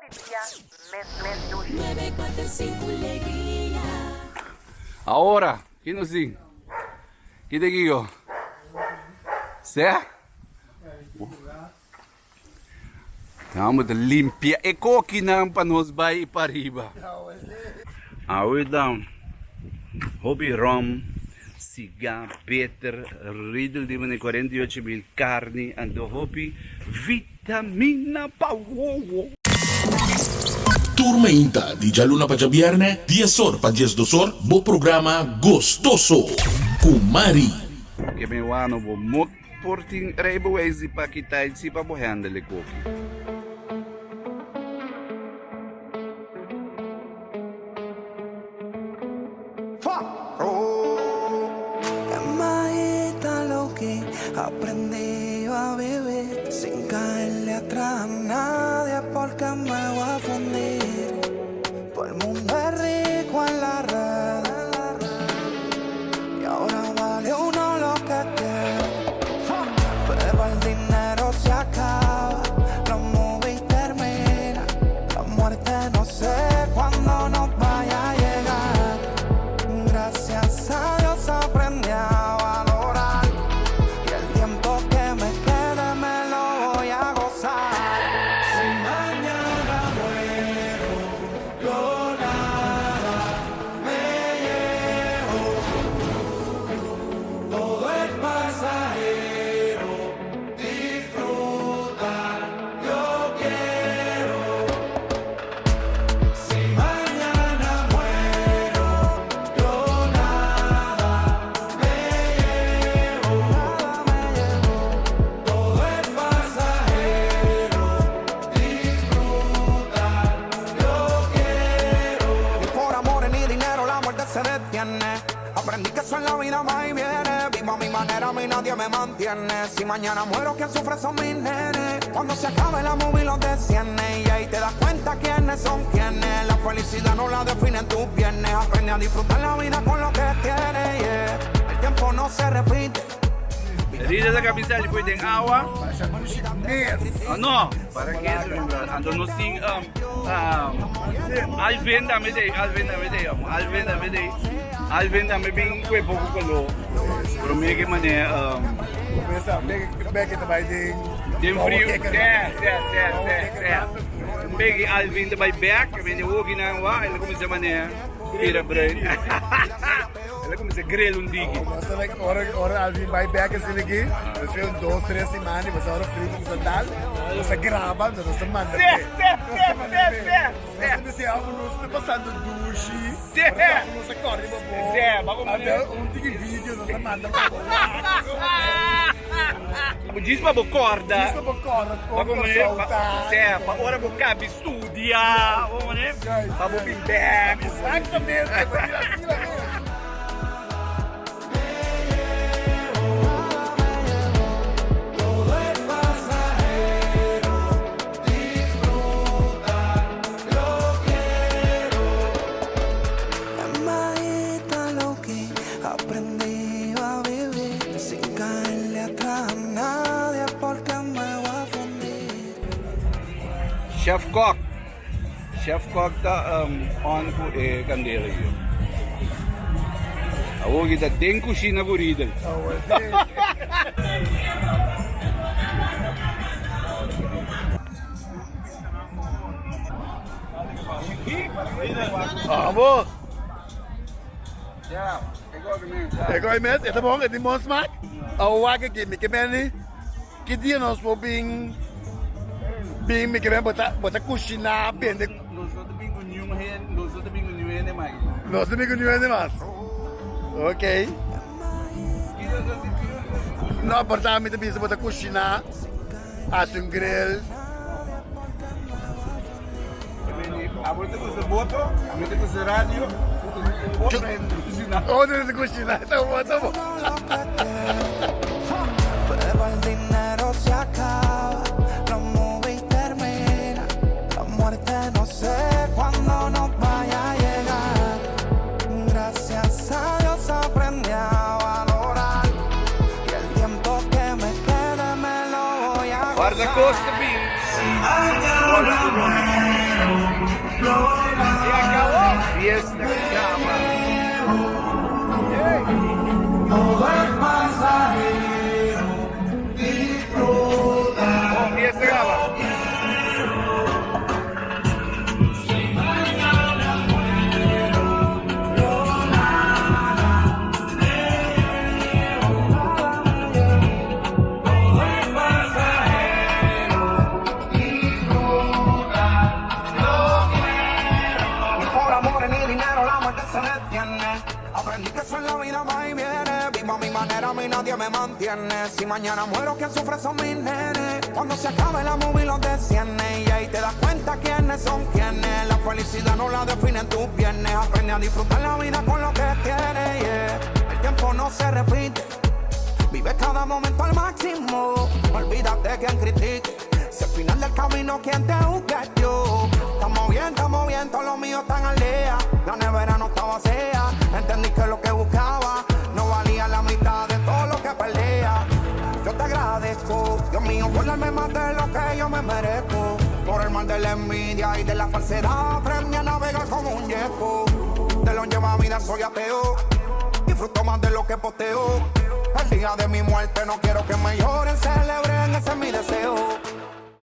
día, mes dushi. 945 Alegría. Ahora, ¿quién nos dice? ¿Qué te digo? ¿Sea? Vamos a limpiar. E coque não para nós vai para arriba. Aí down. Hobby rum, cigar, Peter, Riddle di 48.000 carne, and hobby vitamina power. Turma inta di Jaluna pa Jabierne, Diasor pa Dias Dosor, bo programa Gostoso, Kumari. Que me wano bo mot porting rebo ezi pa kita si pa bo handle coque. Aprendí a vivir sin caerle atrás a nadie porque me voy a fundir. Todo el mundo es rico en la red y ahora vale uno lo que tiene. Pero el dinero se acaba, los movies terminan, la muerte no sé cuándo nos vaya a llegar. Gracias a Dios aprendí a valorar. Aprendí que eso en la vida va y viene. Vivo a mi manera, a mí nadie me mantiene. Si mañana muero, quien sufre son mis nenes. Cuando se acabe la movie los desciende. Y ahí te das cuenta quiénes son quienes. La felicidad no la definen tus viernes. Aprende a disfrutar la vida con lo que tienes, yeah. El tiempo no se repite. Rida da cabeça depois tem água. Não, para que ando no sing alvenda me dei, alvenda me bem com pouco calor. Pero me que mané começa bem que vai de frio, Bem alvenda vai back, me deu o que não vai, ele começa mané pira brain. Ela começa a grelhar digi. Ora Alvin vai back assim aqui. Você 2, 3 semanas, você ora frio com sandal. Você grava, você manda. Você não passando duche. Você corre um vídeo, você manda. Diz para a corda. Diz para a corda. Para ora vou cabe estudiar, vamos né? Para vou bem. Exatamente. Aprendí a vivir sin caerle atrás a nadie porque me voy a fundir. Chef Cock tá on com candeira aí. A hoje tá tem cozinha corrida. Vamos. Agora mesmo, tá bom, é de bom smaak. Ao waga que me quebra, que dia nós vamos bem me quebra botar cozinha bem de. Nós domingo nenhum é mais. Nós domingo nenhum é mais. Ok. Não apartamos também se botar cozinha, fazer grill. Agora temos o boto, agora temos o rádio. Outra de cozinha, tá bom, tá bom. Pero el dinero se acaba, los movies terminan, la muerte no sé cuándo nos vaya a llegar. Gracias a Dios aprendí a valorar y el tiempo que me quede me lo voy a Guarda Costa Beach. Se acabó. Fiesta Gaba. Oh, Fiesta Gaba. Ni por amor ni dinero la muerte se detiene. Aprendí que eso en la vida va y viene. Vivo a mi manera, a mí nadie me mantiene. Si mañana muero, quien sufre son mis nenes. Cuando se acabe la movie los desciende. Y ahí te das cuenta quiénes son quienes. La felicidad no la definen tus viernes. Aprende a disfrutar la vida con lo que tienes, yeah. El tiempo no se repite. Vive cada momento al máximo. Olvídate quien critique. Si al final del camino quien te juzga es yo. Estamos bien, todos los míos están al día. La nevera no estaba vacía. Entendí que lo que buscaba no valía la mitad de todo lo que perdía. Yo te agradezco, Dios mío, por darme más de lo que yo me merezco. Por el mal de la envidia y de la falsedad aprendí a navegar como un yeco. De lo lleva vida soy ateo. Disfruto más de lo que posteo. El día de mi muerte no quiero que me lloren, celebren, ese es mi deseo.